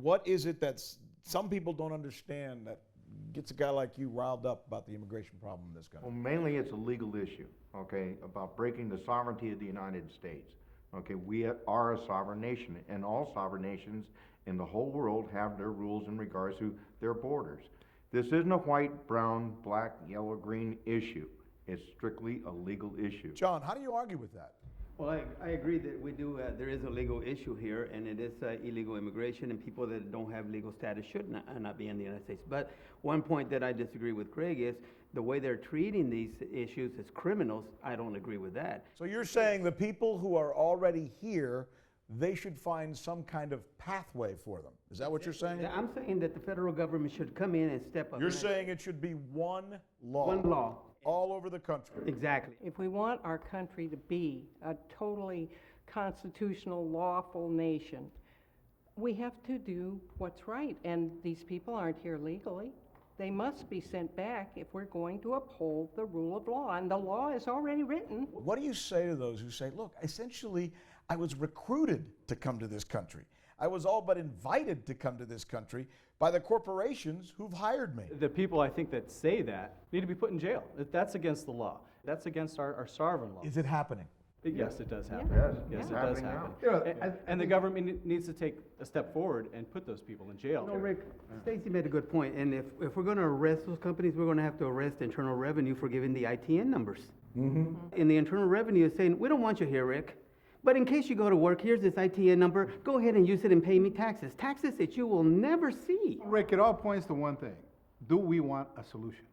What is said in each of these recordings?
What is it that some people don't understand that gets a guy like you riled up about the immigration problem in this country? Well, mainly it's a legal issue, okay, about breaking the sovereignty of the United States. Okay, we are a sovereign nation, and all sovereign nations in the whole world have their rules in regards to their borders. This isn't a white, brown, black, yellow, green issue. It's strictly a legal issue. John, how do you argue with that? Well, I agree that we do, there is a legal issue here, and it is illegal immigration, and people that don't have legal status should not be in the United States. But one point that I disagree with Craig is the way they're treating these issues as criminals. I don't agree with that. So you're saying the people who are already here, they should find some kind of pathway for them. Is that what you're saying? I'm saying that the federal government should come in and step up. You're saying it should be one law. One law. All over the country. Exactly. If we want our country to be a totally constitutional, lawful nation, we have to do what's right. And these people aren't here legally. They must be sent back if we're going to uphold the rule of law. And the law is already written. What do you say to those who say, look, essentially, I was recruited to come to this country. I was all but invited to come to this country by the corporations who've hired me. The people, I think, that say that need to be put in jail. That's against the law. That's against our sovereign law. Is it happening? Yes, it does happen. Yes, Yes, it's it does happening happen. now. And the government needs to take a step forward and put those people in jail. No, Rick, Stacy made a good point, and if we're going to arrest those companies, we're going to have to arrest Internal Revenue for giving the ITN numbers. Mm-hmm. And the Internal Revenue is saying, we don't want you here, Rick. But in case you go to work, here's this ITN number, go ahead and use it and pay me taxes. Taxes that you will never see. Rick, it all points to one thing. Do we want a solution?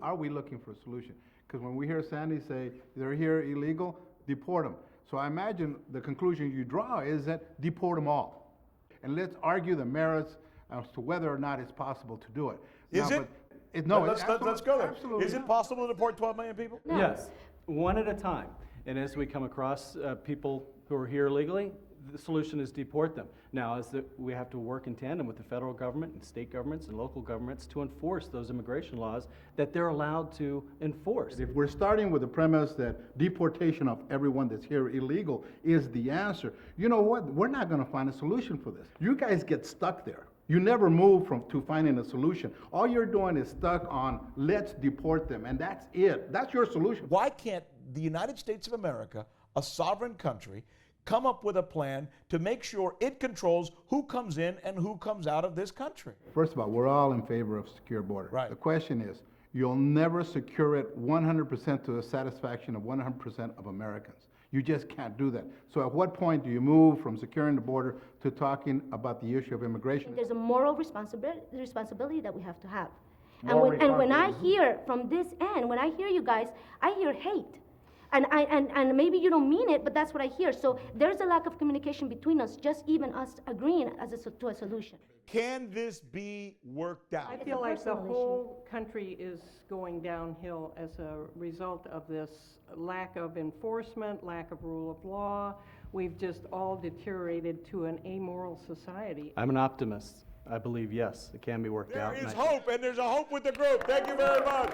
Are we looking for a solution? Because when we hear Sandy say they're here illegal, deport them. So I imagine the conclusion you draw is that deport them all. And let's argue the merits as to whether or not it's possible to do it. Is now, it? No, let's go there. Absolutely. Is it possible to deport 12 million people? No. Yes, one at a time. And as we come across people who are here illegally, the solution is deport them. Now, we have to work in tandem with the federal government and state governments and local governments to enforce those immigration laws that they're allowed to enforce. If we're starting with the premise that deportation of everyone that's here illegal is the answer, you know what? We're not going to find a solution for this. You guys get stuck there. You never move to finding a solution. All you're doing is stuck on let's deport them, and that's it. That's your solution. Why can't the United States of America, a sovereign country, come up with a plan to make sure it controls who comes in and who comes out of this country? First of all, we're all in favor of secure border. Right. The question is, you'll never secure it 100% to the satisfaction of 100% of Americans. You just can't do that. So at what point do you move from securing the border to talking about the issue of immigration? There's a moral responsibility that we have to have. Moral And when I responsibility. hear from this end, when I hear you guys, I hear hate. And maybe you don't mean it, but that's what I hear. So there's a lack of communication between us, just even us agreeing to a solution. Can this be worked out? I It's feel a like the personal issue. whole country is going downhill as a result of this lack of enforcement, lack of rule of law. We've just all deteriorated to an amoral society. I'm an optimist. I believe, yes, it can be worked out. There is and I- hope, and there's a hope with the group. Thank you very much.